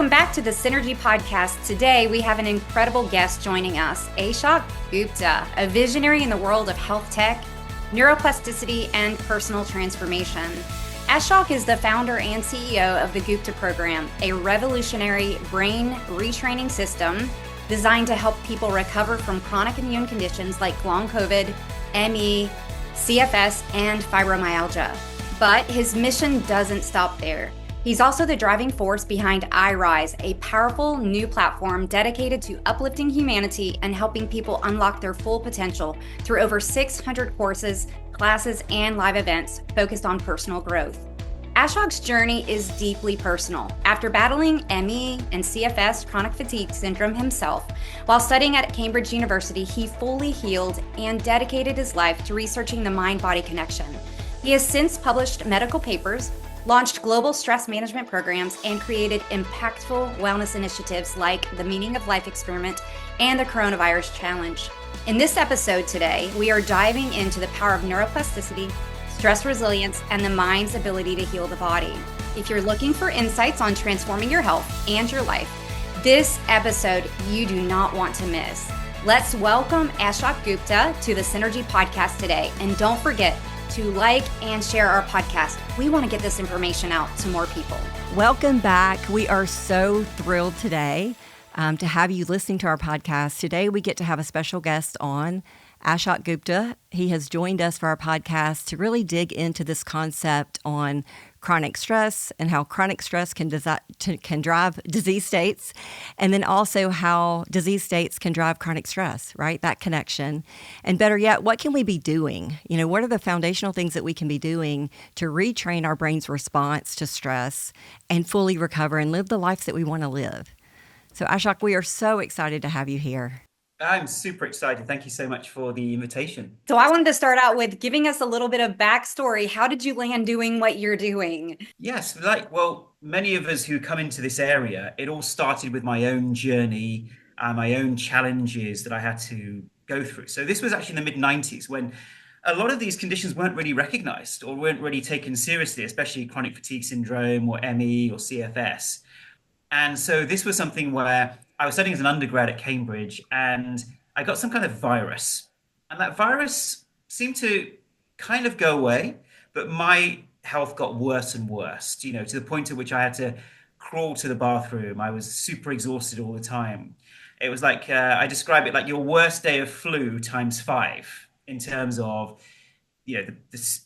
Welcome back to the Synergee Podcast. Today, we have an incredible guest joining us, Ashok Gupta, a visionary in the world of health tech, neuroplasticity, and personal transformation. Ashok is the founder and CEO of the Gupta Program, a revolutionary brain retraining system designed to help people recover from chronic immune conditions like long COVID, ME, CFS, and fibromyalgia. But his mission doesn't stop there. He's also the driving force behind iRise, a powerful new platform dedicated to uplifting humanity and helping people unlock their full potential through over 600 courses, classes, and live events focused on personal growth. Ashok's journey is deeply personal. After battling ME and CFS chronic fatigue syndrome himself, while studying at Cambridge University, he fully healed and dedicated his life to researching the mind-body connection. He has since published medical papers, launched global stress management programs, and created impactful wellness initiatives like the Meaning of Life Experiment and the Coronavirus Challenge. In this episode today, we are diving into the power of neuroplasticity, stress resilience, and the mind's ability to heal the body. If you're looking for insights on transforming your health and your life, this episode you do not want to miss. Let's welcome Ashok Gupta to the Synergee Podcast today. And don't forget to like and share our podcast. We want to get this information out to more people. Welcome back. We are so thrilled today to have you listening to our podcast. Today, we get to have a special guest on, Ashok Gupta. He has joined us for our podcast to really dig into this concept on chronic stress and how chronic stress can drive disease states, and then also how disease states can drive chronic stress, right? That connection. And better yet, what can we be doing? What are the foundational things that we can be doing to retrain our brain's response to stress and fully recover and live the lives that we want to live? So Ashok, we are so excited to have you here. I'm super excited. Thank you so much for the invitation. So I wanted to start out with giving us a little bit of backstory. How did you land doing what you're doing? Yes, many of us who come into this area, it all started with my own journey, my own challenges that I had to go through. So this was actually in the mid-90s when a lot of these conditions weren't really recognized or weren't really taken seriously, especially chronic fatigue syndrome or ME or CFS. And so this was something where I was studying as an undergrad at Cambridge and I got some kind of virus. And that virus seemed to kind of go away, but my health got worse and worse, to the point at which I had to crawl to the bathroom. I was super exhausted all the time. It was like, I describe it like your worst day of flu times 5 in terms of, the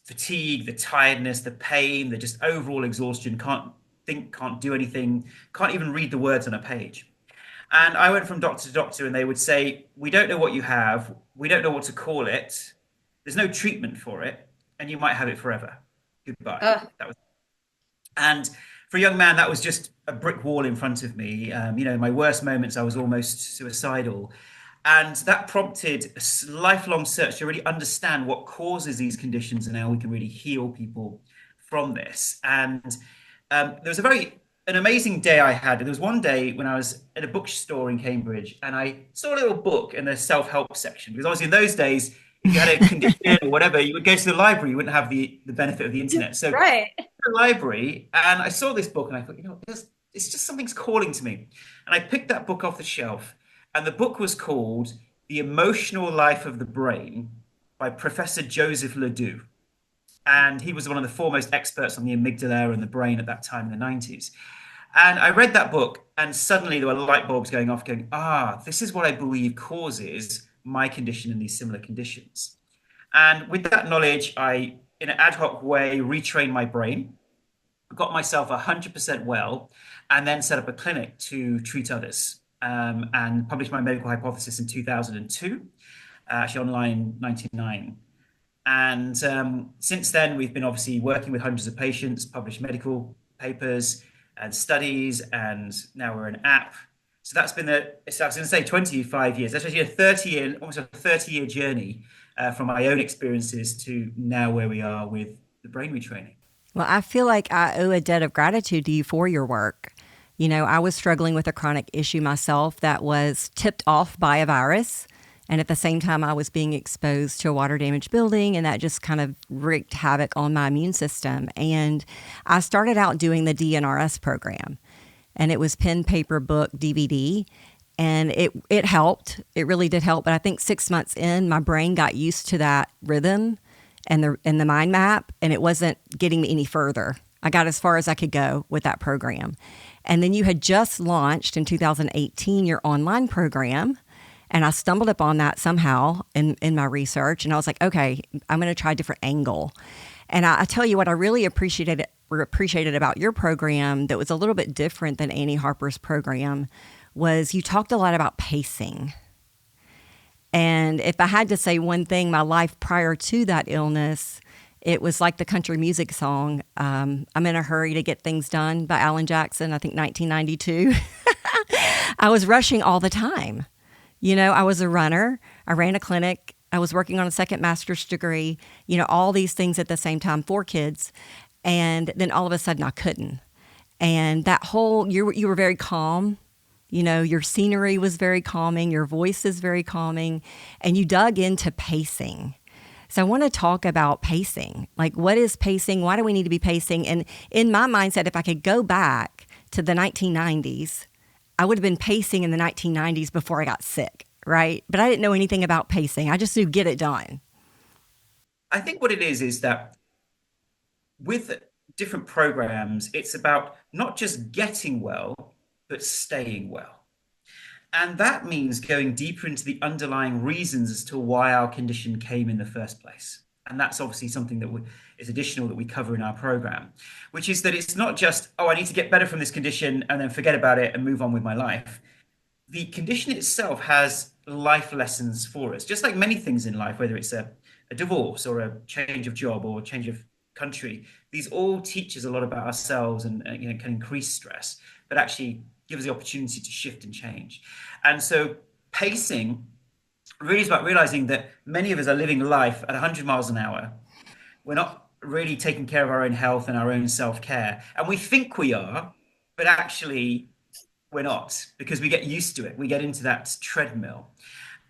fatigue, the tiredness, the pain, the just overall exhaustion, can't think, can't do anything, can't even read the words on a page. And I went from doctor to doctor and they would say, we don't know what you have. We don't know what to call it. There's no treatment for it. And you might have it forever. Goodbye. And for a young man, that was just a brick wall in front of me. In my worst moments, I was almost suicidal. And that prompted a lifelong search to really understand what causes these conditions and how we can really heal people from this. And there was an amazing day I had. There was one day when I was at a bookstore in Cambridge and I saw a little book in the self-help section, because obviously in those days, if you had a condition or whatever, you would go to the library, you wouldn't have the benefit of the internet. So right. I went to the library and I saw this book and I thought, it's just something's calling to me. And I picked that book off the shelf and the book was called The Emotional Life of the Brain by Professor Joseph Ledoux. And he was one of the foremost experts on the amygdala and the brain at that time in the 90s. And I read that book and suddenly there were light bulbs going off going, this is what I believe causes my condition and these similar conditions. And with that knowledge, I, in an ad hoc way, retrained my brain, got myself 100% well, and then set up a clinic to treat others and published my medical hypothesis in 2002, actually online in 1999. And since then, we've been obviously working with hundreds of patients, published medical papers and studies, and now we're an app. So that's been I was going to say 25 years. That's actually almost a 30-year journey from my own experiences to now where we are with the brain retraining. Well, I feel like I owe a debt of gratitude to you for your work. I was struggling with a chronic issue myself that was tipped off by a virus. And at the same time, I was being exposed to a water-damaged building, and that just kind of wreaked havoc on my immune system. And I started out doing the DNRS program. and it was pen, paper, book, DVD. And it helped. It really did help. But I think 6 months in, my brain got used to that rhythm and the mind map, and it wasn't getting me any further. I got as far as I could go with that program. And then you had just launched in 2018 your online program. And I stumbled upon that somehow in my research. And I was like, okay, I'm going to try a different angle. And I tell you what, I really appreciated about your program that was a little bit different than Annie Harper's program was you talked a lot about pacing. And if I had to say one thing, my life prior to that illness, it was like the country music song, I'm in a hurry to get things done by Alan Jackson, I think 1992. I was rushing all the time. You know, I was a runner. I ran a clinic. I was working on a second master's degree, you know, all these things at the same time, 4 kids. And then all of a sudden I couldn't. And that whole, you were very calm. You know, your scenery was very calming. Your voice is very calming. And you dug into pacing. So I want to talk about pacing. Like, what is pacing? Why do we need to be pacing? And in my mindset, if I could go back to the 1990s, I would have been pacing in the 1990s before I got sick, right? But I didn't know anything about pacing. I just knew get it done. I think what it is that with different programs, it's about not just getting well, but staying well. And that means going deeper into the underlying reasons as to why our condition came in the first place. And that's obviously something that is additional that we cover in our program, which is that it's not just, oh, I need to get better from this condition and then forget about it and move on with my life. The condition itself has life lessons for us, just like many things in life, whether it's a divorce or a change of job or a change of country. These all teach us a lot about ourselves and can increase stress, but actually give us the opportunity to shift and change. And so pacing really is about realizing that many of us are living life at 100 miles an hour. We're not really taking care of our own health and our own self-care. And we think we are, but actually we're not, because we get used to it. We get into that treadmill.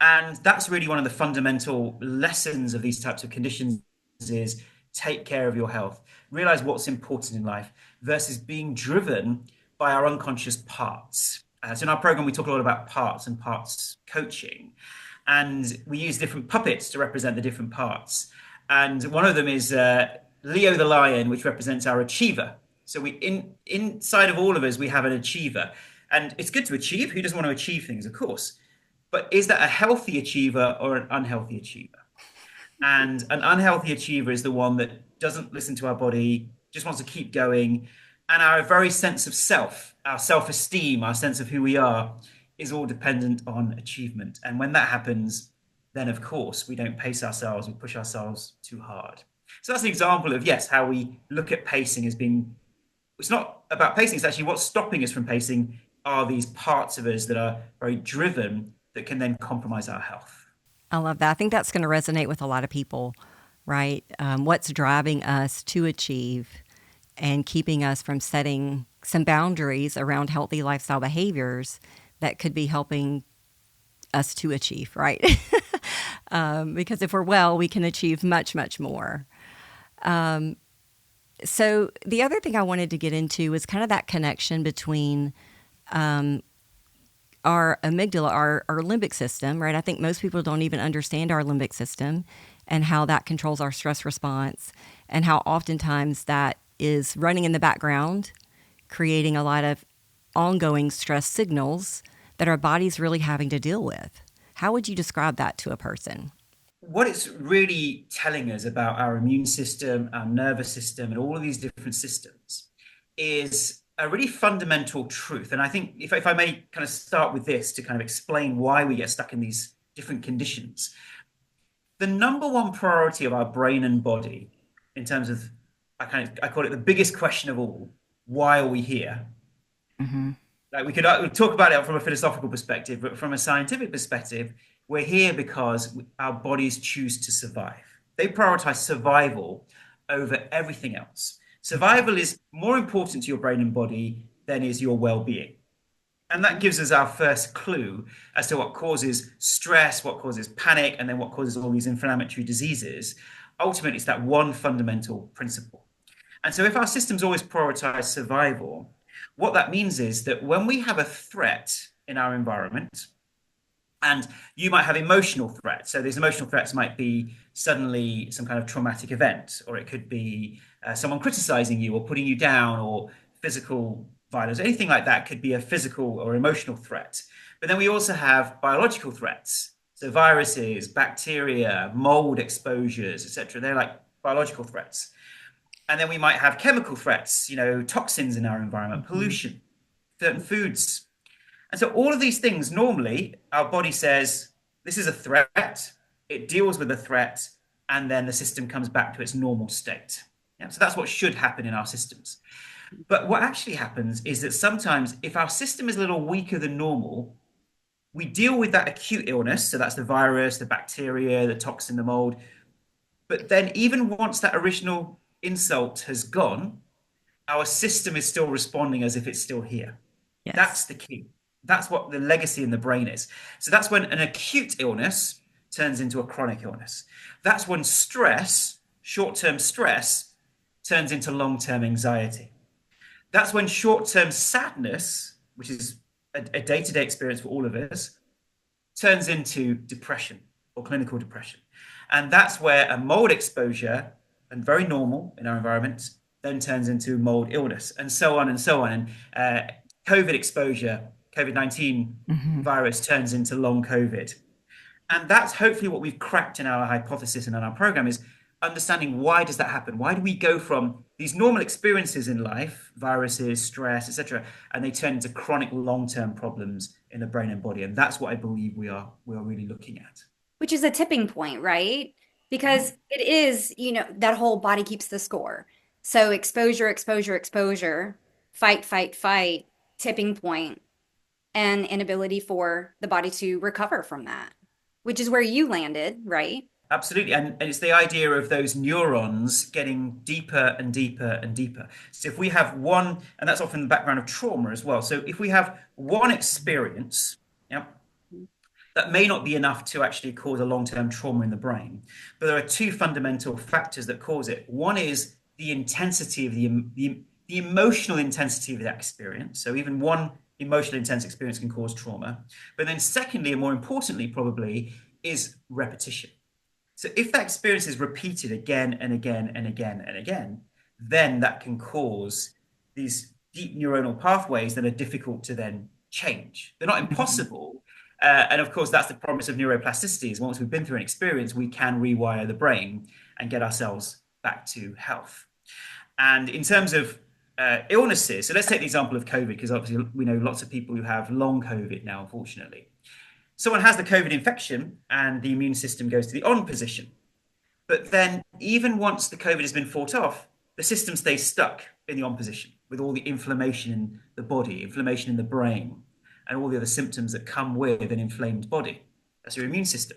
And that's really one of the fundamental lessons of these types of conditions is take care of your health. Realize what's important in life versus being driven by our unconscious parts. So in our program, we talk a lot about parts and parts coaching. And we use different puppets to represent the different parts. And one of them is Leo the lion, which represents our achiever. So inside of all of us, we have an achiever. And it's good to achieve. Who doesn't want to achieve things, of course? But is that a healthy achiever or an unhealthy achiever? And an unhealthy achiever is the one that doesn't listen to our body, just wants to keep going. And our very sense of self, our self-esteem, our sense of who we are is all dependent on achievement. And when that happens, then of course, we don't pace ourselves, we push ourselves too hard. So that's an example of, yes, how we look at pacing as being, it's not about pacing, it's actually what's stopping us from pacing are these parts of us that are very driven that can then compromise our health. I love that. I think that's going to resonate with a lot of people, right? What's driving us to achieve and keeping us from setting some boundaries around healthy lifestyle behaviors that could be helping us to achieve, right? Because if we're well, we can achieve much, much more. So the other thing I wanted to get into is kind of that connection between our amygdala, our limbic system, right? I think most people don't even understand our limbic system and how that controls our stress response and how oftentimes that is running in the background, creating a lot of ongoing stress signals that our body's really having to deal with. How would you describe that to a person? What it's really telling us about our immune system, our nervous system, and all of these different systems is a really fundamental truth. And I think if I may kind of start with this to kind of explain why we get stuck in these different conditions. The number one priority of our brain and body in terms of, I call it the biggest question of all, why are we here? Mm-hmm. Like we could talk about it from a philosophical perspective, but from a scientific perspective, we're here because our bodies choose to survive. They prioritize survival over everything else. Survival is more important to your brain and body than is your well-being. And that gives us our first clue as to what causes stress, what causes panic, and then what causes all these inflammatory diseases. Ultimately, it's that one fundamental principle. And so if our systems always prioritize survival, What that means is that when we have a threat in our environment, and you might have emotional threats. So these emotional threats might be suddenly some kind of traumatic event, or it could be someone criticizing you or putting you down, or physical violence. Anything like that could be a physical or emotional threat. But then we also have biological threats. So viruses, bacteria, mold exposures, etc. They're like biological threats. And then we might have chemical threats, toxins in our environment, pollution, certain foods. And so all of these things, normally our body says, this is a threat. It deals with the threat, and then the system comes back to its normal state. Yeah, so that's what should happen in our systems. But what actually happens is that sometimes if our system is a little weaker than normal, we deal with that acute illness. So that's the virus, the bacteria, the toxin, the mold. But then even once that original insult has gone, our system is still responding as if it's still here. Yes. That's the key. That's what the legacy in the brain is. So that's when an acute illness turns into a chronic illness. That's when stress, short-term stress, turns into long-term anxiety. That's when short-term sadness, which is a day-to-day experience for all of us, turns into depression or clinical depression. And that's where a mold exposure, and very normal in our environment, then turns into mold illness, and so on and so on. And COVID exposure, COVID-19 virus turns into long COVID. And that's hopefully what we've cracked in our hypothesis and in our program, is understanding why does that happen? Why do we go from these normal experiences in life, viruses, stress, etc., and they turn into chronic long-term problems in the brain and body? And that's what I believe we are really looking at. Which is a tipping point, right? Because it is, that whole body keeps the score. So exposure, exposure, exposure, fight, fight, fight, tipping point, and inability for the body to recover from that, which is where you landed, right? Absolutely. And it's the idea of those neurons getting deeper and deeper and deeper. So if we have one, and that's often the background of trauma as well. So if we have one experience, that may not be enough to actually cause a long-term trauma in the brain. But there are two fundamental factors that cause it. One is the intensity of the emotional intensity of that experience. So even one emotional intense experience can cause trauma. But then secondly, and more importantly probably, is repetition. So if that experience is repeated again and again and again and again, then that can cause these deep neuronal pathways that are difficult to then change. They're not impossible. And of course, that's the promise of neuroplasticity, is once we've been through an experience, we can rewire the brain and get ourselves back to health. And in terms of illnesses, so let's take the example of COVID, because obviously we know lots of people who have long COVID now, unfortunately. Someone has the COVID infection and the immune system goes to the on position. But then even once the COVID has been fought off, the system stays stuck in the on position with all the inflammation in the body, inflammation in the brain, and all the other symptoms that come with an inflamed body. That's your immune system.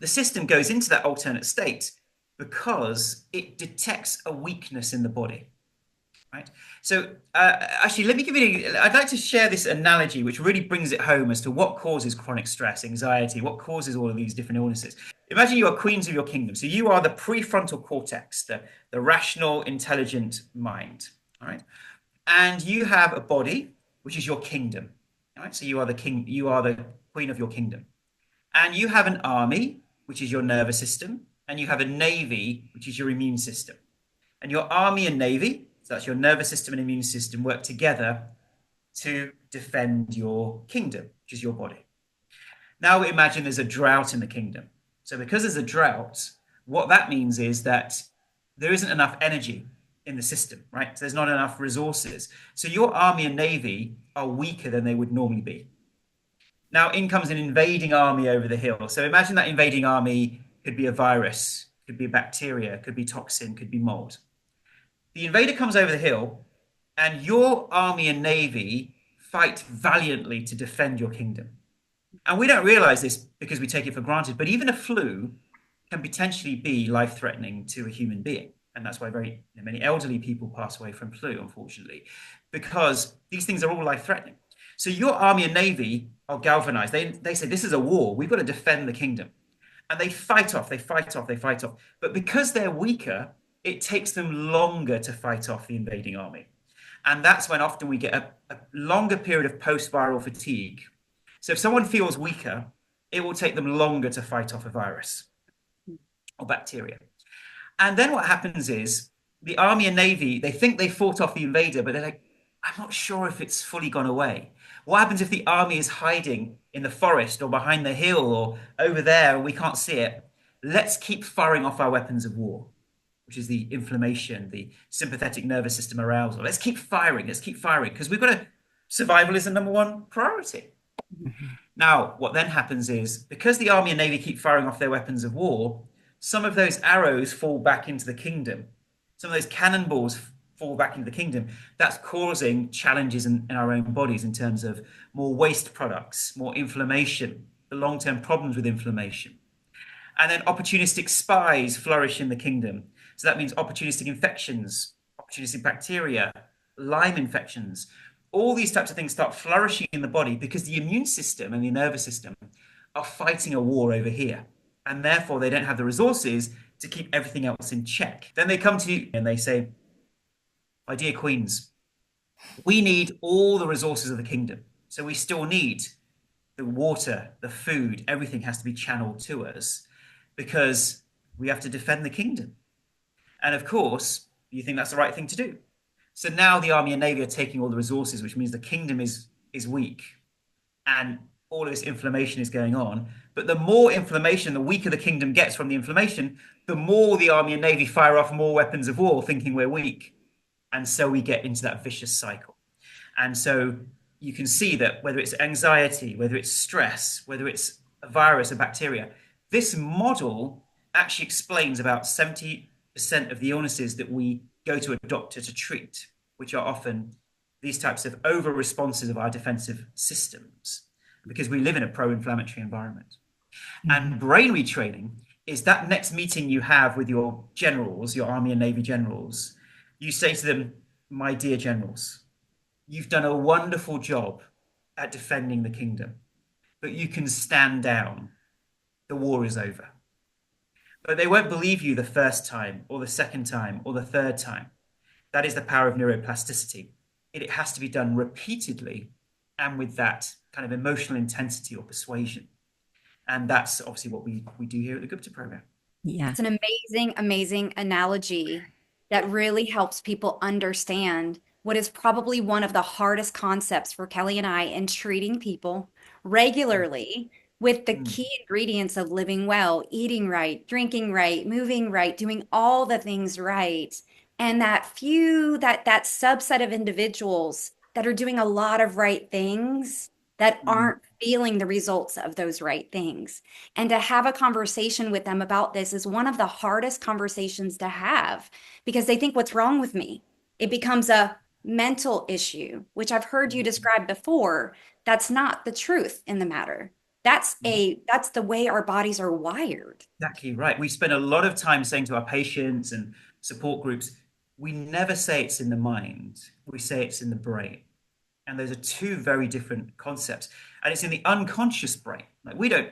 The system goes into that alternate state because it detects a weakness in the body. Right. So actually, let me give you, I'd like to share this analogy, which really brings it home as to what causes chronic stress, anxiety, what causes all of these different illnesses. Imagine you are queens of your kingdom. So you are the prefrontal cortex, the rational, intelligent mind. All right. And you have a body, which is your kingdom. All right. So you are the king, you are the queen of your kingdom. And you have an army, which is your nervous system. And you have a navy, which is your immune system. And your army and navy, so that's your nervous system and immune system, work together to defend your kingdom, which is your body. Now imagine there's a drought in the kingdom. So because there's a drought, what that means is that there isn't enough energy in the system, right? So there's not enough resources. So your army and navy are weaker than they would normally be. Now in comes an invading army over the hill. So imagine that invading army could be a virus, could be a bacteria, could be toxin, could be mold. The invader comes over the hill and your army and navy fight valiantly to defend your kingdom. And we don't realize this because we take it for granted, but even a flu can potentially be life-threatening to a human being. And that's why many elderly people pass away from flu, unfortunately, because these things are all life-threatening. So your army and navy are galvanized. They say, this is a war. We've got to defend the kingdom. And they fight off. But because they're weaker, it takes them longer to fight off the invading army. And that's when often we get a longer period of post-viral fatigue. So if someone feels weaker, it will take them longer to fight off a virus or bacteria. And then what happens is the Army and Navy, they think they fought off the invader, but they're like, I'm not sure if it's fully gone away. What happens if the army is hiding in the forest or behind the hill or over there and we can't see it? Let's keep firing off our weapons of war, which is the inflammation, the sympathetic nervous system arousal. Let's keep firing, because we've got to, survival is the number one priority. Now, what then happens is, because the Army and Navy keep firing off their weapons of war, some of those arrows fall back into the kingdom. Some of those cannonballs fall back into the kingdom. That's causing challenges in our own bodies in terms of more waste products, more inflammation, the long-term problems with inflammation. And then opportunistic spies flourish in the kingdom. So that means opportunistic infections, opportunistic bacteria, Lyme infections. All these types of things start flourishing in the body because the immune system and the nervous system are fighting a war over here. And therefore, they don't have the resources to keep everything else in check. Then they come to you and they say, my dear queens, we need all the resources of the kingdom. So we still need the water, the food, everything has to be channeled to us because we have to defend the kingdom. And of course, you think that's the right thing to do. So now the Army and Navy are taking all the resources, which means the kingdom is weak and all of this inflammation is going on. But the more inflammation, the weaker the kingdom gets from the inflammation, the more the Army and Navy fire off more weapons of war, thinking we're weak. And so we get into that vicious cycle. And so you can see that whether it's anxiety, whether it's stress, whether it's a virus, a bacteria, this model actually explains about 70% of the illnesses that we go to a doctor to treat, which are often these types of over responses of our defensive systems, because we live in a pro-inflammatory environment. And brain retraining is that next meeting you have with your generals, your Army and Navy generals. You say to them, my dear generals, you've done a wonderful job at defending the kingdom, but you can stand down. The war is over. But they won't believe you the first time or the second time or the third time. That is the power of neuroplasticity. It has to be done repeatedly and with that kind of emotional intensity or persuasion. And that's obviously what we do here at the Gupta Program. Yeah. It's an amazing, amazing analogy that really helps people understand what is probably one of the hardest concepts for Kelly and I in treating people regularly with the key ingredients of living well, eating right, drinking right, moving right, doing all the things right. And that subset of individuals that are doing a lot of right things that aren't feeling the results of those right things. And to have a conversation with them about this is one of the hardest conversations to have because they think, what's wrong with me? It becomes a mental issue, which I've heard you describe before. That's not the truth in the matter. That's the way our bodies are wired. Exactly right. We spend a lot of time saying to our patients and support groups, we never say it's in the mind, we say it's in the brain. And those are two very different concepts. And it's in the unconscious brain. Like we don't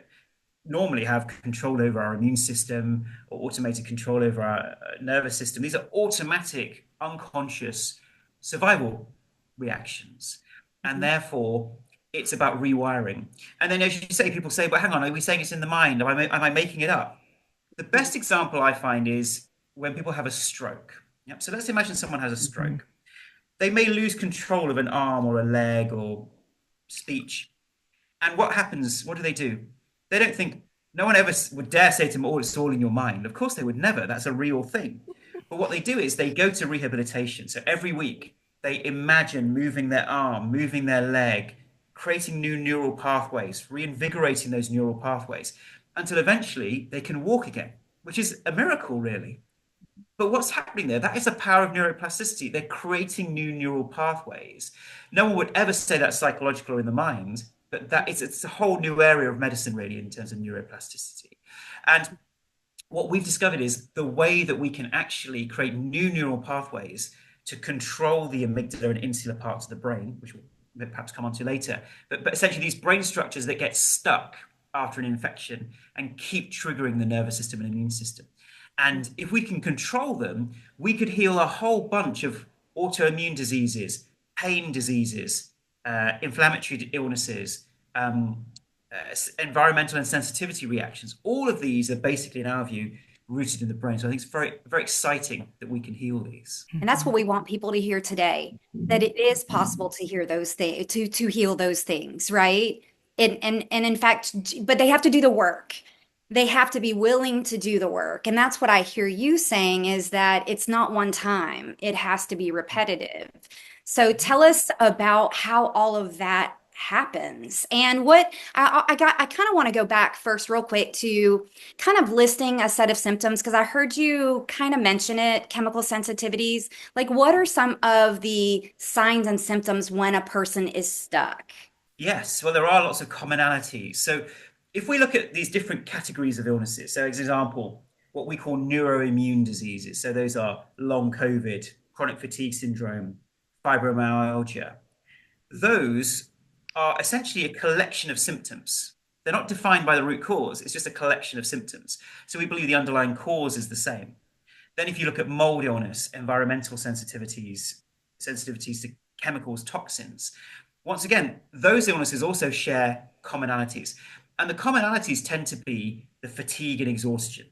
normally have control over our immune system or automated control over our nervous system. These are automatic, unconscious survival reactions. And therefore, it's about rewiring. And then, as you say, people say, but hang on, are we saying it's in the mind? Am I making it up? The best example I find is when people have a stroke. Yep. So let's imagine someone has a stroke. They may lose control of an arm or a leg or speech. And what happens? What do? They don't think, no one ever would dare say to them, oh, it's all in your mind. Of course they would never. That's a real thing. But what they do is they go to rehabilitation. So every week they imagine moving their arm, moving their leg, creating new neural pathways, reinvigorating those neural pathways until eventually they can walk again, which is a miracle, really. But what's happening there? That is the power of neuroplasticity. They're creating new neural pathways. No one would ever say that's psychological or in the mind, but it's a whole new area of medicine, really, in terms of neuroplasticity. And what we've discovered is the way that we can actually create new neural pathways to control the amygdala and insular parts of the brain, which we'll perhaps come on to later. But essentially these brain structures that get stuck after an infection and keep triggering the nervous system and immune system. And if we can control them, we could heal a whole bunch of autoimmune diseases, pain diseases, inflammatory illnesses, environmental and sensitivity reactions. All of these are basically, in our view, rooted in the brain. So I think it's very, very exciting that we can heal these. And that's what we want people to hear today, that it is possible to hear those things, to heal those things, right? And in fact, but they have to do the work. They have to be willing to do the work. And that's what I hear you saying, is that it's not one time. It has to be repetitive. So tell us about how all of that happens. And what I kind of want to go back first real quick to kind of listing a set of symptoms, because I heard you kind of mention it, chemical sensitivities. Like, what are some of the signs and symptoms when a person is stuck? Yes, well, there are lots of commonalities. So if we look at these different categories of illnesses, so as an example, what we call neuroimmune diseases. So those are long COVID, chronic fatigue syndrome, fibromyalgia. Those are essentially a collection of symptoms. They're not defined by the root cause. It's just a collection of symptoms. So we believe the underlying cause is the same. Then if you look at mold illness, environmental sensitivities to chemicals, toxins, once again, those illnesses also share commonalities. And the commonalities tend to be the fatigue and exhaustion.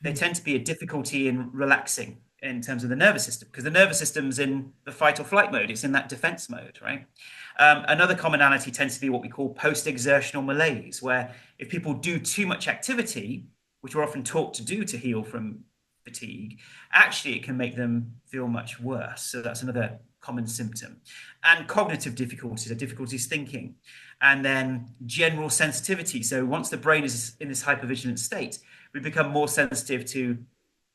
They tend to be a difficulty in relaxing in terms of the nervous system, because the nervous system's in the fight or flight mode. It's in that defense mode, right? Another commonality tends to be what we call post-exertional malaise, where if people do too much activity, which we're often taught to do to heal from fatigue, actually it can make them feel much worse. So that's another common symptom. And cognitive difficulties, or difficulties thinking. And then general sensitivity. So once the brain is in this hypervigilant state, we become more sensitive to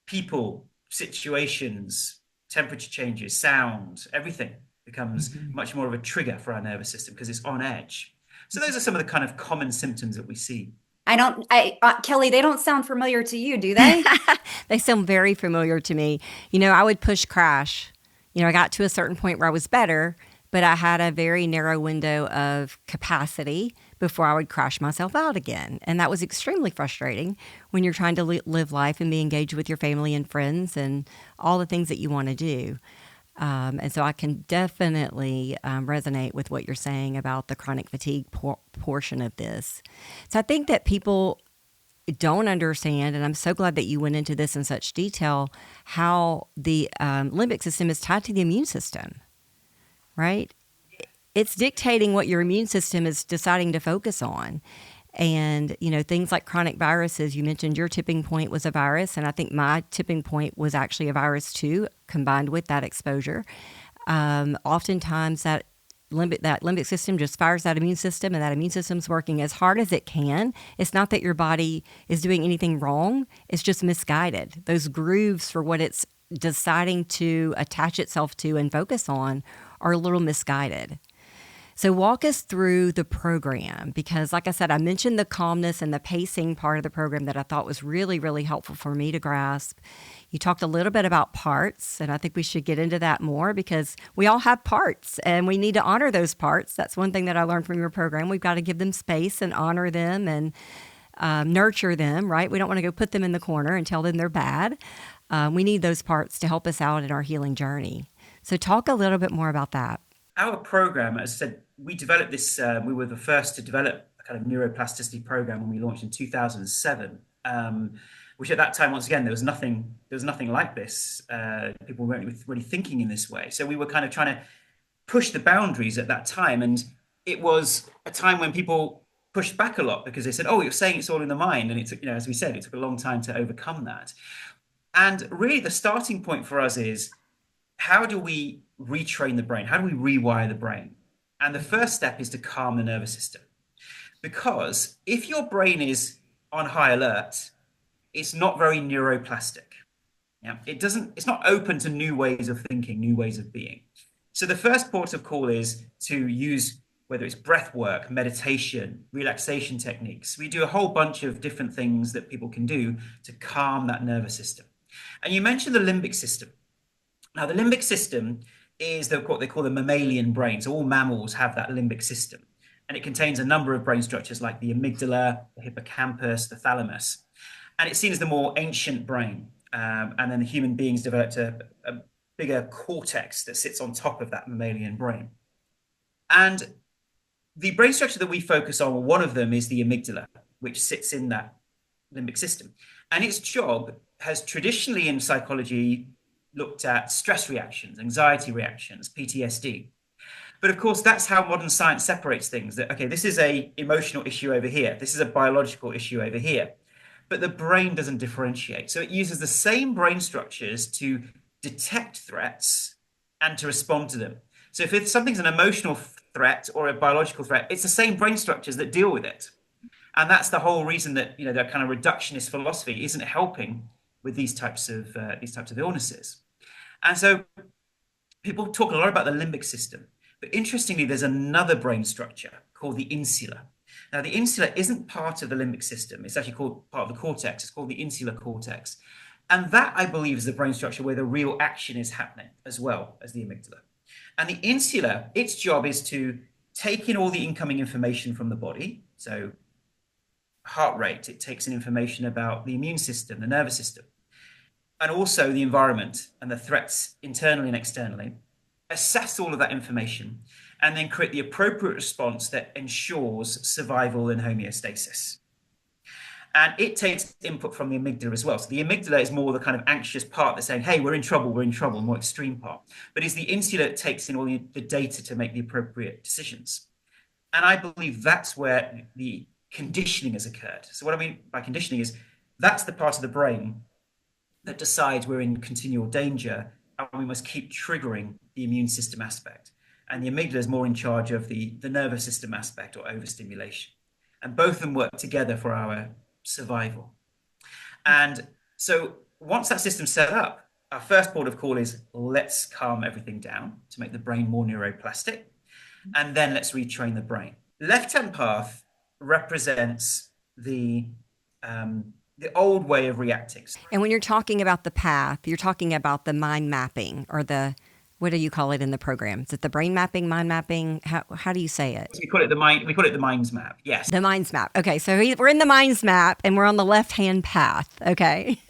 people, situations, temperature changes, sound, everything becomes much more of a trigger for our nervous system because it's on edge. So those are some of the kind of common symptoms that we see. Kelly, they don't sound familiar to you, do they? They sound very familiar to me. I would push crash. I got to a certain point where I was better, but I had a very narrow window of capacity before I would crash myself out again. And that was extremely frustrating when you're trying to live life and be engaged with your family and friends and all the things that you want to do. And so I can definitely resonate with what you're saying about the chronic fatigue portion of this. So I think that people don't understand, and I'm so glad that you went into this in such detail, how the limbic system is tied to the immune system, right? It's dictating what your immune system is deciding to focus on. And, things like chronic viruses, you mentioned your tipping point was a virus, and I think my tipping point was actually a virus too, combined with that exposure. Oftentimes that limbic system just fires that immune system, and that immune system's working as hard as it can. It's not that your body is doing anything wrong. It's just misguided. Those grooves for what it's deciding to attach itself to and focus on are a little misguided. So walk us through the program, because like I said, I mentioned the calmness and the pacing part of the program that I thought was really, really helpful for me to grasp. You talked a little bit about parts, and I think we should get into that more because we all have parts and we need to honor those parts. That's one thing that I learned from your program. We've got to give them space and honor them and nurture them, right? We don't want to go put them in the corner and tell them they're bad. We need those parts to help us out in our healing journey. So talk a little bit more about that. Our program, as I said, we developed this, we were the first to develop a kind of neuroplasticity program when we launched in 2007, which at that time, once again, there was nothing like this. People weren't really thinking in this way. So we were kind of trying to push the boundaries at that time. And it was a time when people pushed back a lot because they said, oh, you're saying it's all in the mind. And it's, as we said, it took a long time to overcome that. And really the starting point for us is, how do we retrain the brain? How do we rewire the brain? And the first step is to calm the nervous system. Because if your brain is on high alert, it's not very neuroplastic. Yeah, it's not open to new ways of thinking, new ways of being. So the first port of call is to use, whether it's breath work, meditation, relaxation techniques. We do a whole bunch of different things that people can do to calm that nervous system. And you mentioned the limbic system. Now, the limbic system is what they call the mammalian brain. So all mammals have that limbic system. And it contains a number of brain structures like the amygdala, the hippocampus, the thalamus. And it's seen as the more ancient brain. And then the human beings developed a bigger cortex that sits on top of that mammalian brain. And the brain structure that we focus on, one of them is the amygdala, which sits in that limbic system. And its job has traditionally in psychology looked at stress reactions, anxiety reactions, PTSD. But of course, that's how modern science separates things. That, okay, this is a emotional issue over here. This is a biological issue over here. But the brain doesn't differentiate. So it uses the same brain structures to detect threats and to respond to them. So if something's an emotional threat or a biological threat, it's the same brain structures that deal with it. And that's the whole reason that, you know, that kind of reductionist philosophy isn't helping with these types of illnesses. And so people talk a lot about the limbic system, but interestingly, there's another brain structure called the insula. Now, the insula isn't part of the limbic system. It's actually called part of the cortex. It's called the insular cortex. And that, I believe, is the brain structure where the real action is happening, as well as the amygdala. And the insula, its job is to take in all the incoming information from the body. So heart rate, it takes in information about the immune system, the nervous system, and also the environment and the threats internally and externally, assess all of that information, and then create the appropriate response that ensures survival and homeostasis. And it takes input from the amygdala as well. So the amygdala is more the kind of anxious part that's saying, hey, we're in trouble, more extreme part. But it's the insula that takes in all the data to make the appropriate decisions. And I believe that's where the conditioning has occurred. So what I mean by conditioning is that's the part of the brain that decides we're in continual danger and we must keep triggering the immune system aspect. And the amygdala is more in charge of the nervous system aspect or overstimulation. And both of them work together for our survival. And so once that system's set up, our first port of call is let's calm everything down to make the brain more neuroplastic. And then let's retrain the brain. Left-hand path represents the old way of reacting. And when you're talking about the path, you're talking about the mind mapping or what do you call it in the program? Is it the brain mapping, mind mapping? How do you say it? We call it the minds map. Yes. The minds map. Okay. So we're in the minds map and we're on the left-hand path. Okay.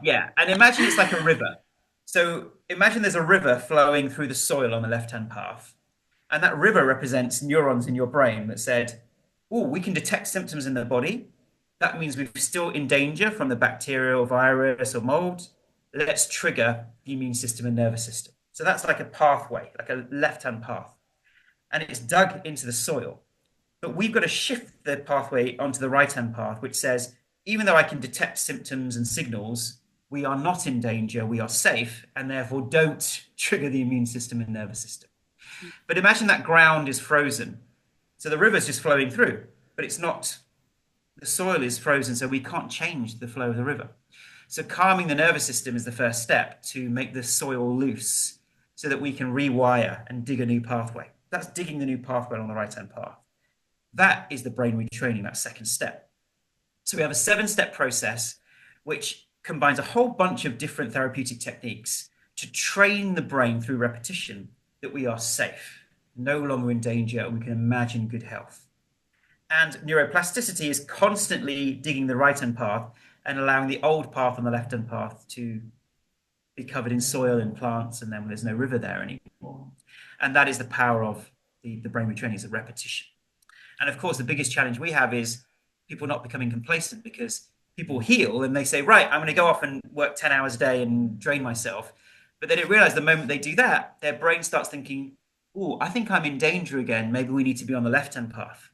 Yeah. And imagine it's like a river. So imagine there's a river flowing through the soil on the left-hand path. And that river represents neurons in your brain that said, oh, we can detect symptoms in the body. That means we're still in danger from the bacterial virus or mold. Let's trigger the immune system and nervous system. So that's like a pathway, like a left-hand path. And it's dug into the soil. But we've got to shift the pathway onto the right-hand path, which says, even though I can detect symptoms and signals, we are not in danger, we are safe, and therefore don't trigger the immune system and nervous system. But imagine that ground is frozen. So the river's just flowing through, but it's not, the soil is frozen, so we can't change the flow of the river. So calming the nervous system is the first step to make the soil loose so that we can rewire and dig a new pathway. That's digging the new pathway on the right-hand path. That is the brain retraining, that second step. So we have a 7-step process which combines a whole bunch of different therapeutic techniques to train the brain through repetition that we are safe, no longer in danger, and we can imagine good health. And neuroplasticity is constantly digging the right-hand path and allowing the old path on the left-hand path to be covered in soil and plants, and then there's no river there anymore. And that is the power of the brain retraining, is a repetition. And of course, the biggest challenge we have is people not becoming complacent, because people heal and they say, right, I'm going to go off and work 10 hours a day and drain myself. But they don't realize the moment they do that, their brain starts thinking, oh, I think I'm in danger again. Maybe we need to be on the left-hand path.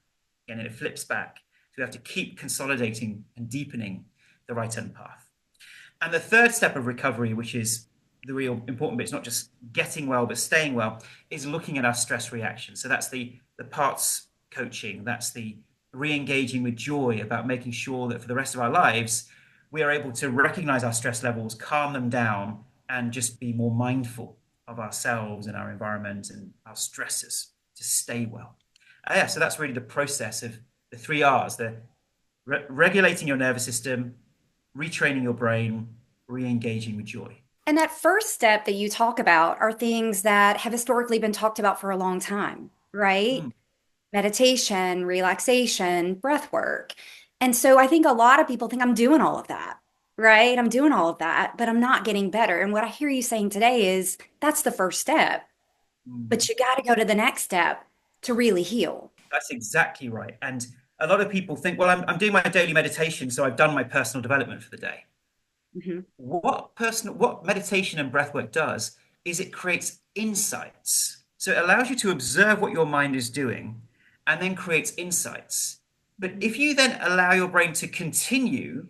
And it flips back. So we have to keep consolidating and deepening the right-hand path. And the third step of recovery, which is the real important bit, it's not just getting well, but staying well, is looking at our stress reactions. So that's the parts coaching. That's the re-engaging with joy, about making sure that for the rest of our lives, we are able to recognize our stress levels, calm them down, and just be more mindful of ourselves and our environment and our stresses to stay well. So that's really the process of the 3 R's, the regulating your nervous system, retraining your brain, re-engaging with joy. And that first step that you talk about are things that have historically been talked about for a long time, right? Meditation, relaxation, breath work. And so I think a lot of people think I'm doing all of that, right? I'm doing all of that, but I'm not getting better. And what I hear you saying today is that's the first step, but Mm. you got to go to the next step to really heal. That's exactly right. And a lot of people think, well, I'm doing my daily meditation, so I've done my personal development for the day. Hmm. What meditation and breathwork does is it creates insights. So it allows you to observe what your mind is doing and then creates insights. But if you then allow your brain to continue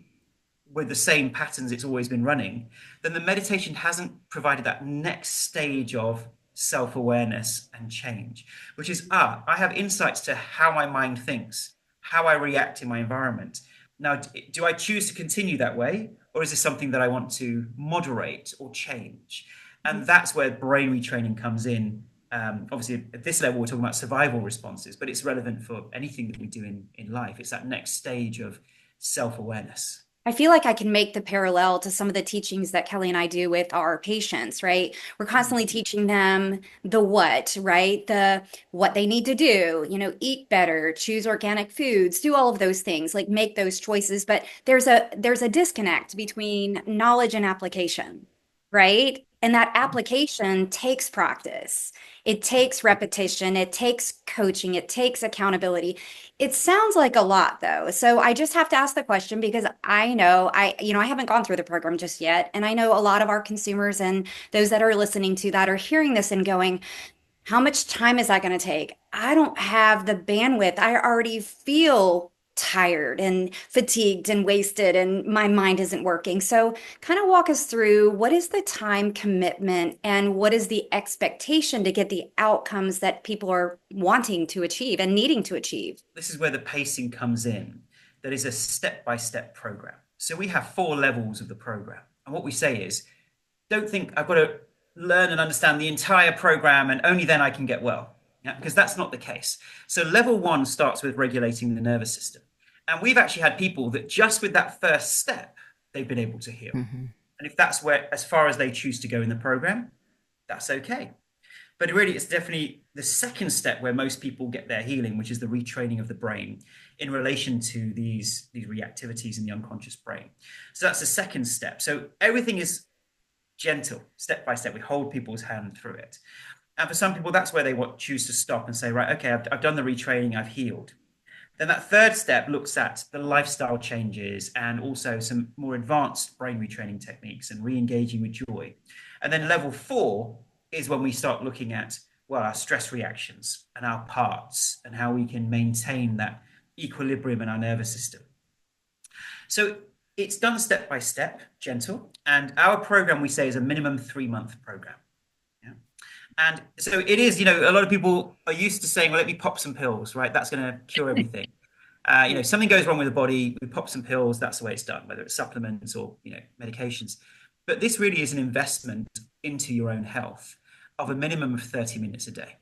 with the same patterns it's always been running, then the meditation hasn't provided that next stage of self-awareness and change, which is, I have insights to how my mind thinks, how I react in my environment. Now, do I choose to continue that way? Or is this something that I want to moderate or change? And that's where brain retraining comes in. Obviously, at this level, we're talking about survival responses, but it's relevant for anything that we do in life. It's that next stage of self-awareness. I feel like I can make the parallel to some of the teachings that Kelly and I do with our patients, right? We're constantly teaching them the what, right? The what they need to do, eat better, choose organic foods, do all of those things, like make those choices. But there's a disconnect between knowledge and application, right? And that application takes practice. It takes repetition, it takes coaching, it takes accountability. It sounds like a lot though. So I just have to ask the question because I know I haven't gone through the program just yet. And I know a lot of our consumers and those that are listening to that are hearing this and going, how much time is that going to take? I don't have the bandwidth. I already feel tired and fatigued and wasted, and my mind isn't working. So, kind of walk us through what is the time commitment and what is the expectation to get the outcomes that people are wanting to achieve and needing to achieve? This is where the pacing comes in. That is a step-by-step program. So we have 4 levels of the program. And what we say is, don't think I've got to learn and understand the entire program and only then I can get well. Yeah, because that's not the case. So level 1 starts with regulating the nervous system. And we've actually had people that just with that first step, they've been able to heal. Mm-hmm. And if that's where, as far as they choose to go in the program, that's okay. But really, it's definitely the second step where most people get their healing, which is the retraining of the brain in relation to these reactivities in the unconscious brain. So that's the second step. So everything is gentle, step by step. We hold people's hand through it. And for some people, that's where they choose to stop and say, right, okay, I've done the retraining, I've healed. Then that third step looks at the lifestyle changes and also some more advanced brain retraining techniques and re-engaging with joy. And then level 4 is when we start looking at, well, our stress reactions and our parts and how we can maintain that equilibrium in our nervous system. So it's done step by step, gentle. And our program, we say, is a minimum 3-month program. Yeah. And so it is, a lot of people are used to saying, well, let me pop some pills, right? That's going to cure everything. Something goes wrong with the body, we pop some pills, that's the way it's done, whether it's supplements or, medications. But this really is an investment into your own health of a minimum of 30 minutes a day.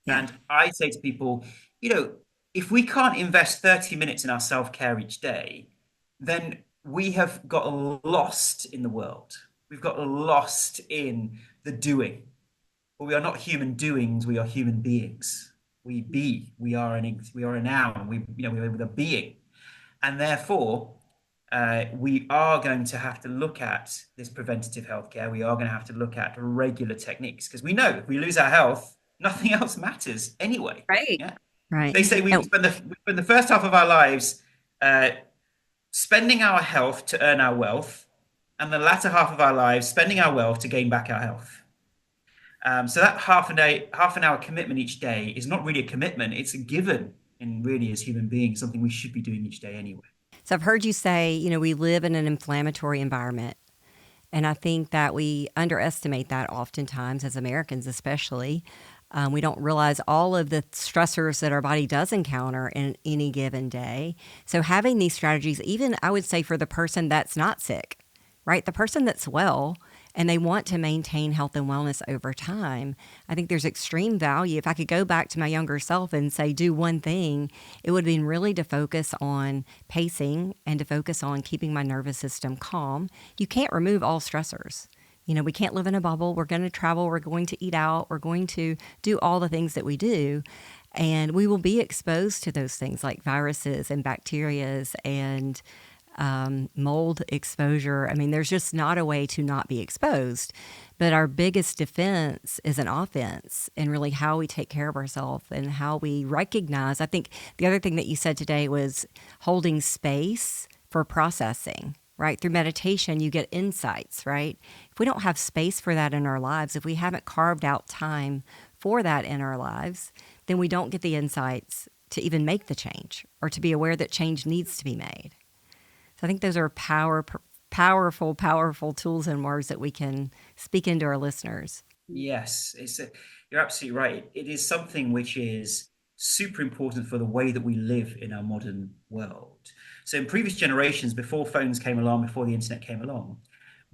Yeah. And I say to people, if we can't invest 30 minutes in our self-care each day, then we have got lost in the world. We've got lost in the doing. But we are not human doings, we are human beings. We be, we are a noun, we're a being. And therefore, we are going to have to look at this preventative healthcare. We are going to have to look at regular techniques because we know if we lose our health, nothing else matters anyway. Right. Yeah. Right. They say we spend the first half of our lives spending our health to earn our wealth, and the latter half of our lives spending our wealth to gain back our health. So that half an hour commitment each day is not really a commitment; it's a given. And really, as human beings, something we should be doing each day anyway. So I've heard you say, we live in an inflammatory environment. And I think that we underestimate that oftentimes as Americans, especially. We don't realize all of the stressors that our body does encounter in any given day. So having these strategies, even I would say for the person that's not sick, right? The person that's well and they want to maintain health and wellness over time, I think there's extreme value. If I could go back to my younger self and say, do one thing, it would have been really to focus on pacing and to focus on keeping my nervous system calm. You can't remove all stressors. We can't live in a bubble. We're going to travel. We're going to eat out. We're going to do all the things that we do. And we will be exposed to those things like viruses and bacterias and mold exposure. I mean, there's just not a way to not be exposed. But our biggest defense is an offense, and really how we take care of ourselves and how we recognize. I think the other thing that you said today was holding space for processing, right? Through meditation, you get insights, right? If we don't have space for that in our lives, if we haven't carved out time for that in our lives, then we don't get the insights to even make the change or to be aware that change needs to be made. So I think those are powerful tools and words that we can speak into our listeners. Yes, you're absolutely right. It is something which is super important for the way that we live in our modern world. So in previous generations, before phones came along, before the internet came along,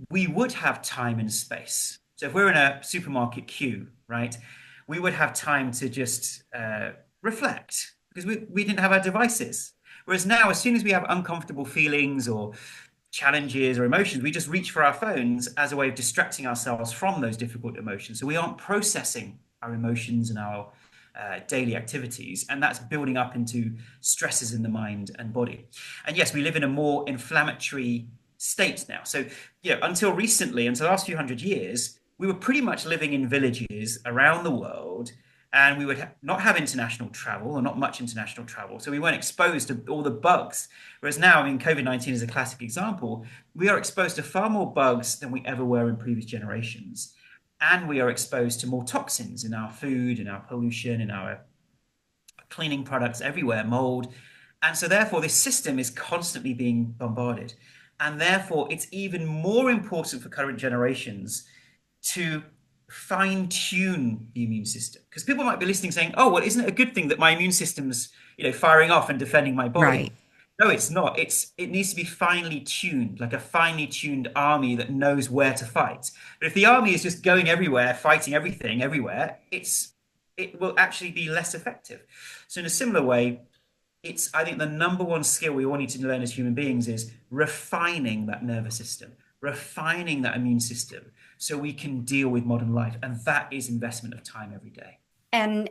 we would have time and space. So if we're in a supermarket queue, right, we would have time to just reflect because we didn't have our devices. Whereas now, as soon as we have uncomfortable feelings or challenges or emotions, we just reach for our phones as a way of distracting ourselves from those difficult emotions. So we aren't processing our emotions and our daily activities, and that's building up into stresses in the mind and body. And yes, we live in a more inflammatory state now. So, until recently, until the last few hundred years, we were pretty much living in villages around the world, and we would not have international travel or not much international travel. So we weren't exposed to all the bugs. Whereas now, I mean, COVID-19 is a classic example. We are exposed to far more bugs than we ever were in previous generations. And we are exposed to more toxins in our food, in our pollution, in our cleaning products everywhere, mold. And so therefore, this system is constantly being bombarded. And therefore, it's even more important for current generations to fine tune the immune system, because people might be listening saying, oh, well, isn't it a good thing that my immune system's firing off and defending my body? Right. No, it's not. It needs to be finely tuned, like a finely tuned army that knows where to fight. But if the army is just going everywhere, fighting everything everywhere, it will actually be less effective. So in a similar way, I think the number one skill we all need to learn as human beings is refining that nervous system, refining that immune system, so we can deal with modern life. And that is investment of time every day. And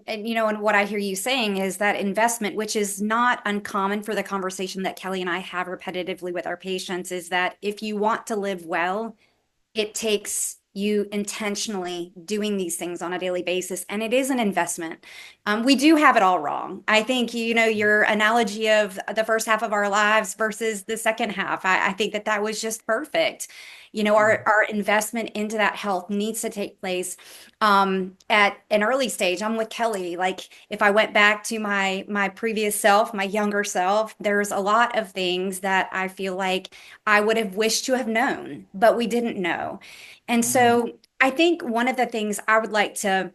what I hear you saying is that investment, which is not uncommon for the conversation that Kelly and I have repetitively with our patients, is that if you want to live well, it takes you intentionally doing these things on a daily basis, and it is an investment. We do have it all wrong. I think, your analogy of the first half of our lives versus the second half, I think that was just perfect. Our investment into that health needs to take place at an early stage. I'm with Kelly. Like, if I went back to my previous self, my younger self, there's a lot of things that I feel like I would have wished to have known, but we didn't know. And so I think one of the things I would like to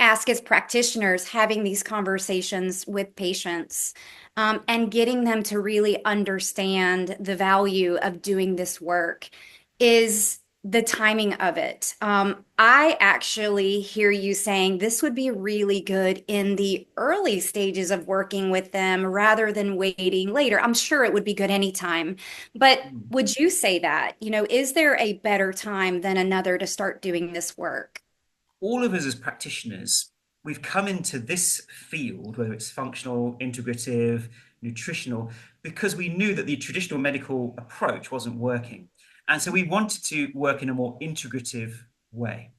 ask as practitioners, having these conversations with patients, and getting them to really understand the value of doing this work, is the timing of it. I actually hear you saying this would be really good in the early stages of working with them rather than waiting later. I'm sure it would be good anytime, but would you say that, is there a better time than another to start doing this work? All of us as practitioners, we've come into this field, whether it's functional, integrative, nutritional, because we knew that the traditional medical approach wasn't working. And so we wanted to work in a more integrative way.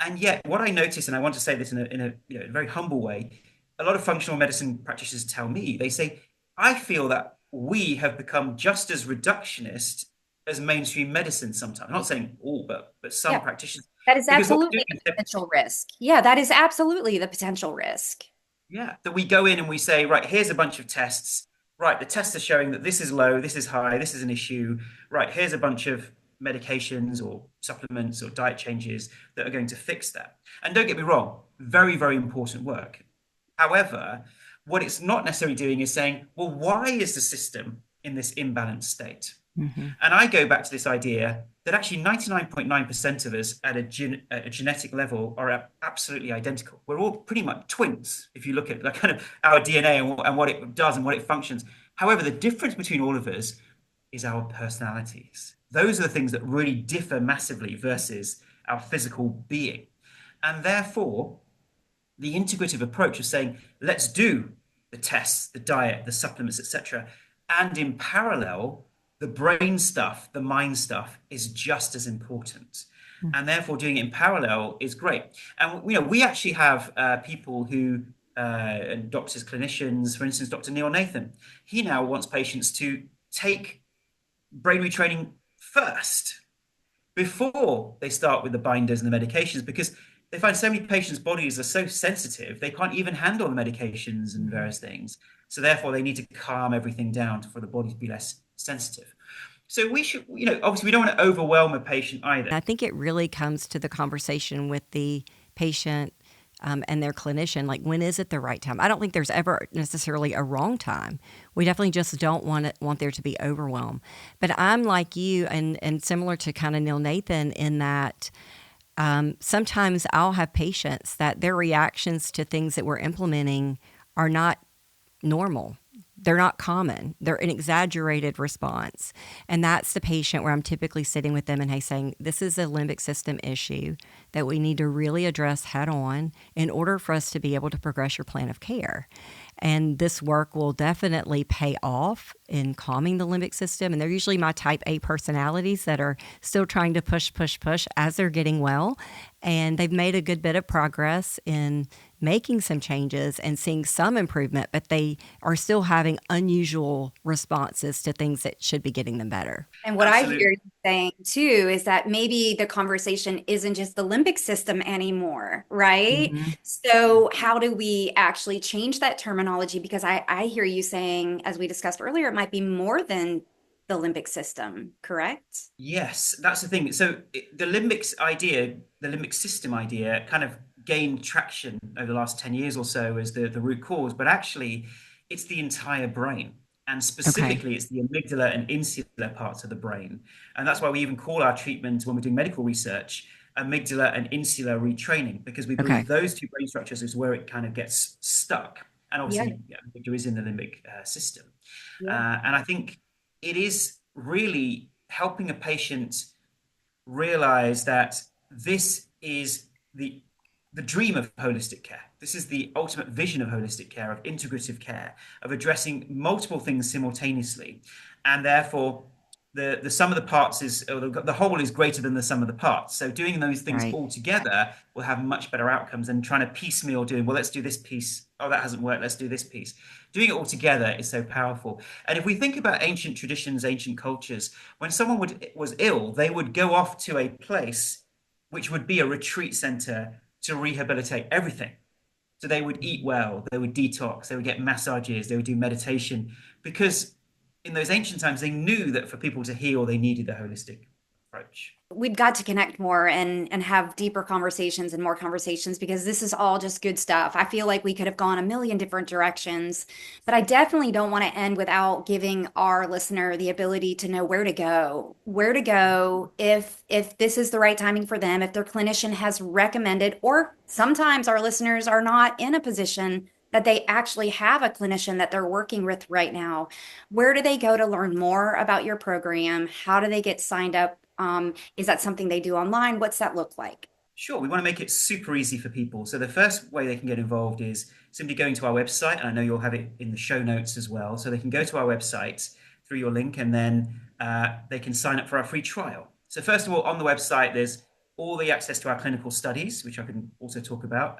And yet what I noticed, and I want to say this in a very humble way, a lot of functional medicine practitioners tell me, they say, I feel that we have become just as reductionist as mainstream medicine sometimes. I'm not saying all, but some practitioners. That is absolutely the potential risk. Yeah, that is absolutely the potential risk. Yeah, that we go in and we say, right, here's a bunch of tests. Right, the tests are showing that this is low, this is high, this is an issue. Right, here's a bunch of medications or supplements or diet changes that are going to fix that. And don't get me wrong, very, very important work. However, what it's not necessarily doing is saying, well, why is the system in this imbalanced state? Mm-hmm. And I go back to this idea that actually 99.9% of us at a genetic level are absolutely identical. We're all pretty much twins if you look at kind of our DNA and what it does and what it functions. However, the difference between all of us is our personalities. Those are the things that really differ massively versus our physical being. And therefore, the integrative approach of saying, let's do the tests, the diet, the supplements, etc., and in parallel, the brain stuff, the mind stuff is just as important. And therefore doing it in parallel is great. And we actually have people who and doctors, clinicians, for instance, Dr. Neil Nathan, he now wants patients to take brain retraining first before they start with the binders and the medications, because they find so many patients' bodies are so sensitive, they can't even handle the medications and various things. So therefore, they need to calm everything down for the body to be less sensitive. So we should, obviously we don't want to overwhelm a patient either. I think it really comes to the conversation with the patient and their clinician, like when is it the right time? I don't think there's ever necessarily a wrong time. We definitely just don't want there to be overwhelm. But I'm like you and similar to kind of Neil Nathan in that sometimes I'll have patients that their reactions to things that we're implementing are not normal. They're not common. They're an exaggerated response. And that's the patient where I'm typically sitting with them and saying, this is a limbic system issue that we need to really address head on in order for us to be able to progress your plan of care. And this work will definitely pay off in calming the limbic system. And they're usually my type A personalities that are still trying to push as they're getting well. And they've made a good bit of progress in making some changes and seeing some improvement, but they are still having unusual responses to things that should be getting them better. And what Absolutely. I hear you saying too is that maybe the conversation isn't just the limbic system anymore, right? Mm-hmm. So how do we actually change that terminology? Because I hear you saying, as we discussed earlier, it might be more than the limbic system, correct? Yes, that's the thing. So the limbic system idea kind of gained traction over the last 10 years or so as the root cause, but actually it's the entire brain. And specifically, It's the amygdala and insular parts of the brain. And that's why we even call our treatment, when we're doing medical research, amygdala and insular retraining, because we believe those two brain structures is where it kind of gets stuck. And obviously, amygdala is in the limbic system. And I think it is really helping a patient realize that this is the dream of holistic care. This is the ultimate vision of holistic care, of integrative care, of addressing multiple things simultaneously. And therefore, the sum of the parts is, or the whole is greater than the sum of the parts. So doing those things all together will have much better outcomes than trying to piecemeal doing, well, let's do this piece. Oh, that hasn't worked. Let's do this piece. Doing it all together is so powerful. And if we think about ancient traditions, ancient cultures, when someone was ill, they would go off to a place which would be a retreat center to rehabilitate everything. So they would eat well, they would detox, they would get massages, they would do meditation, because in those ancient times, they knew that for people to heal, they needed a holistic approach. We've got to connect more and have deeper conversations and more conversations, because this is all just good stuff. I feel like we could have gone a million different directions, but I definitely don't want to end without giving our listener the ability to know where to go if this is the right timing for them, if their clinician has recommended, or sometimes our listeners are not in a position that they actually have a clinician that they're working with right now. Where do they go to learn more about your program? How do they get signed up? Is that something they do online? What's that look like? Sure, we want to make it super easy for people. So the first way they can get involved is simply going to our website, and I know you'll have it in the show notes as well. So they can go to our website through your link, and then they can sign up for our free trial. So first of all, on the website, there's all the access to our clinical studies, which I can also talk about.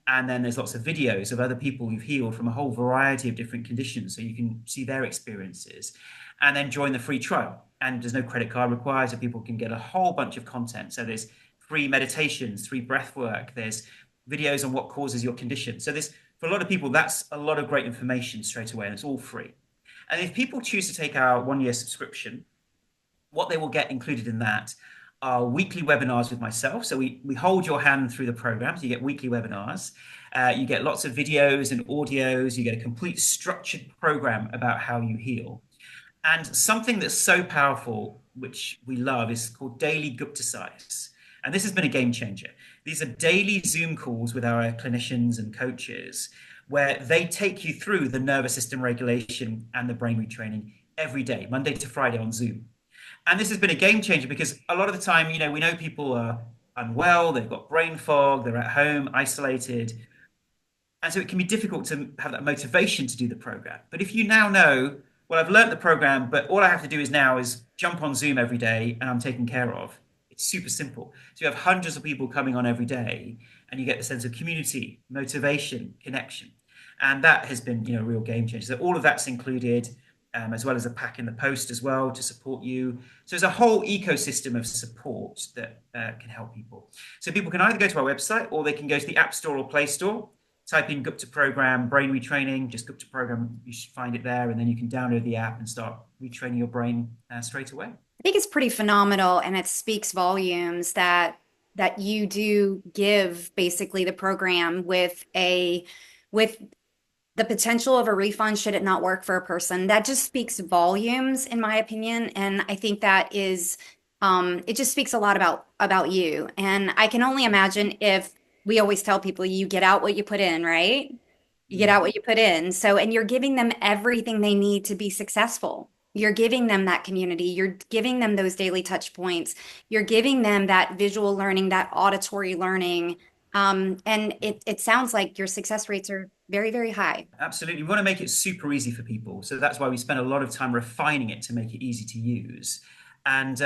And then there's lots of videos of other people who've healed from a whole variety of different conditions, so you can see their experiences. And then join the free trial. And there's no credit card required, so people can get a whole bunch of content. So there's free meditations, free breath work, there's videos on what causes your condition. So this, for a lot of people, that's a lot of great information straight away, and it's all free. And if people choose to take our 1-year subscription, what they will get included in that are weekly webinars with myself. So we hold your hand through the program. So you get weekly webinars. You get lots of videos and audios. You get a complete structured program about how you heal. And something that's so powerful, which we love, is called daily Gupta size. And this has been a game changer. These are daily Zoom calls with our clinicians and coaches, where they take you through the nervous system regulation and the brain retraining every day, Monday to Friday on Zoom. And this has been a game changer because a lot of the time, we know people are unwell, they've got brain fog, they're at home, isolated. And so it can be difficult to have that motivation to do the program. But if you now know well, I've learned the program, but all I have to do now is jump on Zoom every day and I'm taken care of. It's super simple. So you have hundreds of people coming on every day and you get the sense of community, motivation, connection. And that has been, a real game changer. So all of that's included, as well as a pack in the post as well to support you. So there's a whole ecosystem of support that can help people. So people can either go to our website or they can go to the App Store or Play Store, type in Gupta Program, brain retraining, just Gupta Program, you should find it there. And then you can download the app and start retraining your brain straight away. I think it's pretty phenomenal, and it speaks volumes that you do give basically the program with the potential of a refund should it not work for a person. That just speaks volumes, in my opinion. And I think that is, it just speaks a lot about you. And I can only imagine if we always tell people you get out what you put in, right? You get out what you put in. So, and you're giving them everything they need to be successful. You're giving them that community. You're giving them those daily touch points. You're giving them that visual learning, that auditory learning. And it sounds like your success rates are very, very high. Absolutely. We want to make it super easy for people. So that's why we spend a lot of time refining it to make it easy to use. And,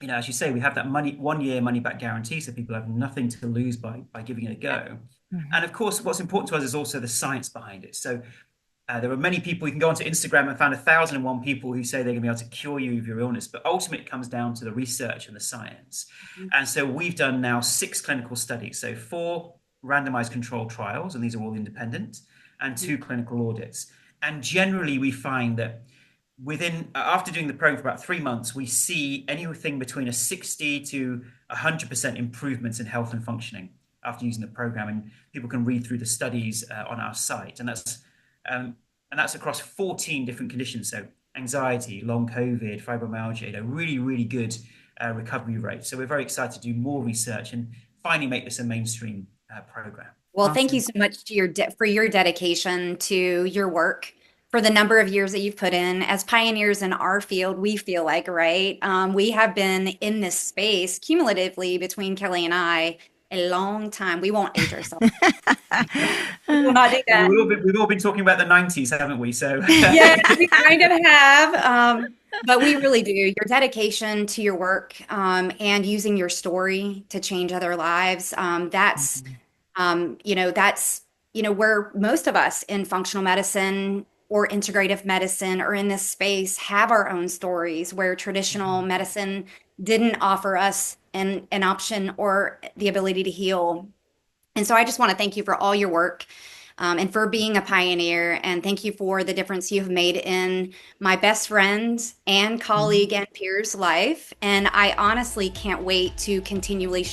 as you say, we have that 1 year money back guarantee. So people have nothing to lose by giving it a go. Mm-hmm. And of course, what's important to us is also the science behind it. So there are many people, you can go onto Instagram and find 1,001 people who say they're going to be able to cure you of your illness. But ultimately, it comes down to the research and the science. Mm-hmm. And so we've done now 6 clinical studies. So 4 randomized controlled trials, and these are all independent, and 2 clinical audits. And generally, we find that after doing the program for about 3 months, we see anything between a 60 to 100% improvements in health and functioning after using the program. And people can read through the studies on our site. And that's across 14 different conditions. So anxiety, long COVID, fibromyalgia, really, really good recovery rate. So we're very excited to do more research and finally make this a mainstream program. Well, awesome. Thank you so much for your dedication to your work, for the number of years that you've put in. As pioneers in our field, we feel like, right? We have been in this space cumulatively between Kelly and I a long time. We won't age ourselves. We will not do that. We've all been talking about the 90s, haven't we? So yeah, we kind of have. But we really do. Your dedication to your work and using your story to change other lives. That's where most of us in functional medicine or integrative medicine or in this space have our own stories where traditional medicine didn't offer us an option or the ability to heal. And so I just want to thank you for all your work and for being a pioneer. And thank you for the difference you've made in my best friend and colleague and peer's life. And I honestly can't wait to continually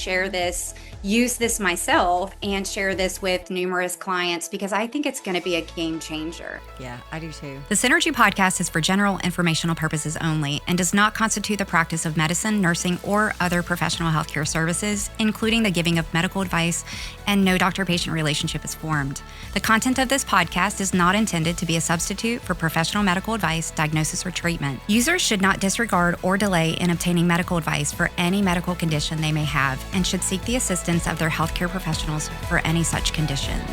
use this myself and share this with numerous clients because I think it's going to be a game changer. Yeah, I do too. The Synergee Podcast is for general informational purposes only and does not constitute the practice of medicine, nursing, or other professional healthcare services, including the giving of medical advice, and no doctor-patient relationship is formed. The content of this podcast is not intended to be a substitute for professional medical advice, diagnosis, or treatment. Users should not disregard or delay in obtaining medical advice for any medical condition they may have and should seek the assistance of their healthcare professionals for any such conditions.